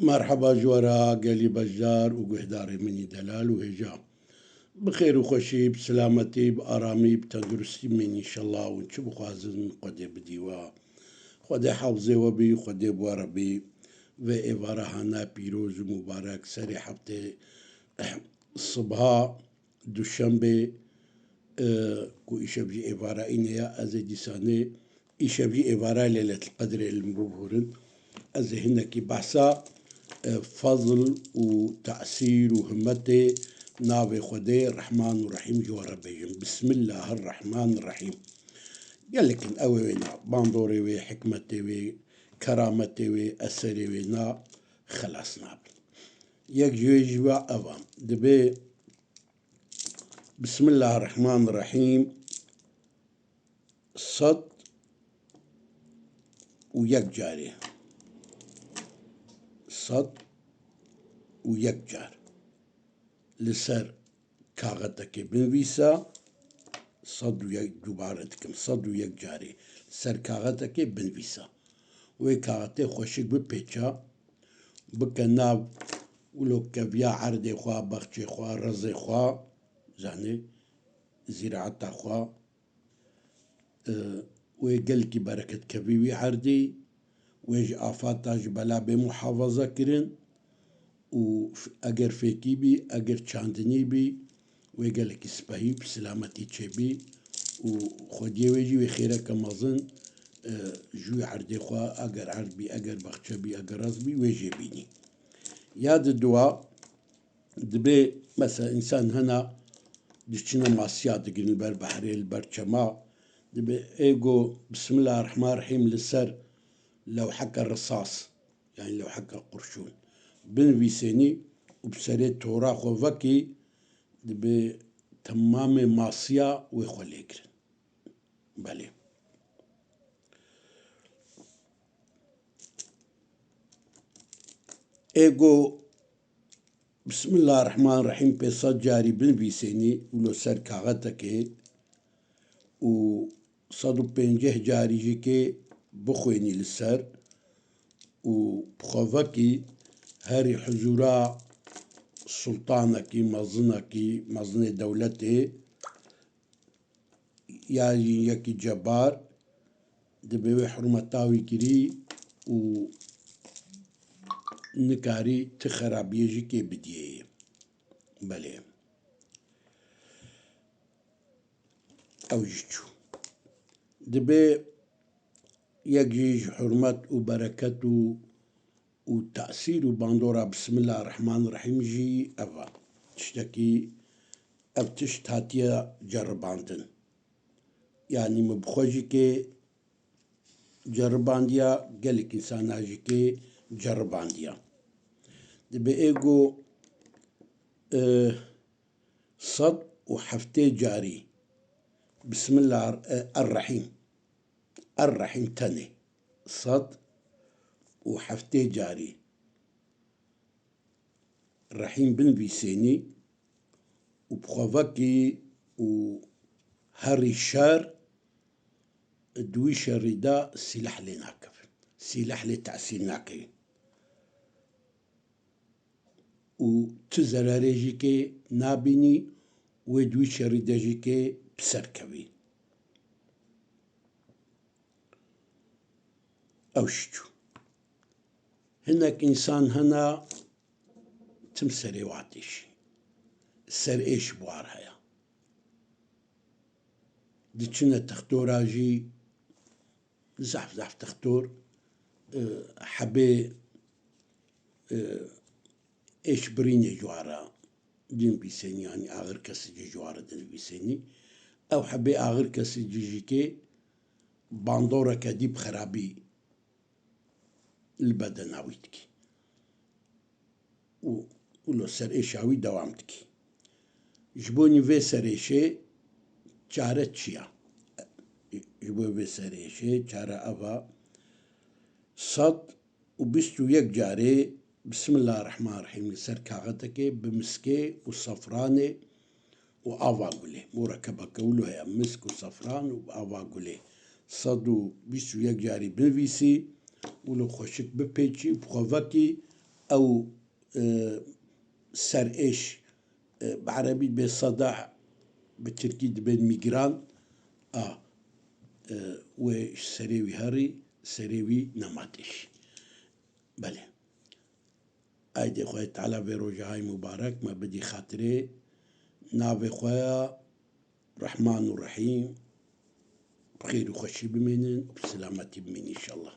مرحبا جوارا قالي بجار وقهداري مني دلال وهجا بخير وخوشي بسلامتي بآرامي بتندرستي مني إن شاء الله ونشوف خوازن قدي بديوا خدي حافظي وبي خدي بوربي و إيفارا هانا بيروز مبارك سري حبتي الصبح دوشنبه كو إيشابجي إيفارا إنيا أزي ساني إيشابجي إيفارا ليلة القدر المبهورن أزي هناكي بحثا فضل وتأثير وهمته ناوي خدي الرحمن الرحيم جوارا بيجن بسم الله الرحمن الرحيم قال لك أوينا باندوري وي حكمتي وي كرامتي وي أسري وينا خلاصنا يك جوا أفام دبي بسم الله الرحمن الرحيم صد ويك جاري صد ويك جار لسر كاغتك بنفيسا صد ويك دوبارتكم صد ويك جاري سر كاغتك بنفيسا وي كاغتي خوشك ببيتشا بكناب ولو كبيا عردي خوا بخشي خوا رزي خوا زاني زراعة خوا ويقلكي بركة كبيوي عردي ويج آفاتاج بلا بمحافظة كرن وأجر فيكي بي أجر چاندني بي ويقلك سباهي بسلامتي تشبي وخدي ويجي وخيرك مظن جوي عردي خوا أجر عربي أجر بخشبي أجر رزبي ويجي بيني ياد الدواء دبي مثلا إنسان هنا دشنا ماسيات قلنا البر بحري البر شما دبي إيجو بسم الله الرحمن الرحيم للسر لو حكى الرصاص يعني لو حكى القرشون بن فيسيني وبسري تورا خوفكي دبي تمام ماسيا ويخليك بالي إيجو بسم الله الرحمن الرحيم بيصاد جاري بن فيسيني ولو سر كاغتك وصدو بينجه جاري جيكي بخويني للسر وبخوفكي هاري حزورا سلطانكي مظنة دولتي يعني يكي جبار دبي حرمتاوي كري و نكاري تخرابي جيكي بديه بلي أو جيجو دبي يجيج حرمت وبركته وتأثير باندورا بسم الله الرحمن الرحيم جي أفا تشتكي أو تشتاتيا جرباندن يعني مبخوجي كي جربانديا قالك إنسان كي جربانديا دبي إيجو صد وحفتي جاري بسم الله الرحيم الرحيم تاني صد وحفتي جاري الرحيم بن بيسيني وبخوفكي وهاري شار دوي شريدا سلاح لناكف سلاح لتأثير ناكي وتزراري جيكي نابيني ودوي شريدا جيكي بسركبي أوشتو هناك إنسان هنا تمسري وعطيش سر إيش بوار هيا ديتشنا تختور جي زحف تختور حبي إيش بريني جوارا دين بيسيني يعني آغر كسي جوارا دين بيسيني أو حبي آغر كسي جيكي باندورا كديب خرابي البدن عويتكي ولو سر إيشاوي دوامتكي جبوني في سر إيشي چارة تشيا جبوني في سر إيشي چارة أفا صد وبستو يك جاري بسم الله الرحمن الرحيم لسر كاغتك بمسكي وصفراني وآفا قولي مركبة كولو هي مسك وصفران وآفا قولي صدو بستو يك جاري بنفيسي ولو خوشك ببيتشي بخوفكي أو سر إيش بعربي بصداع بالتركي بين ميجران وش سريوي هاري سريوي نماتش بله ايدي خويا تعالى بروجهاي مبارك ما بدي خاطري نافي خويا رحمن الرحيم بخير وخشي بمنن وبسلامتي بمن ان شاء الله.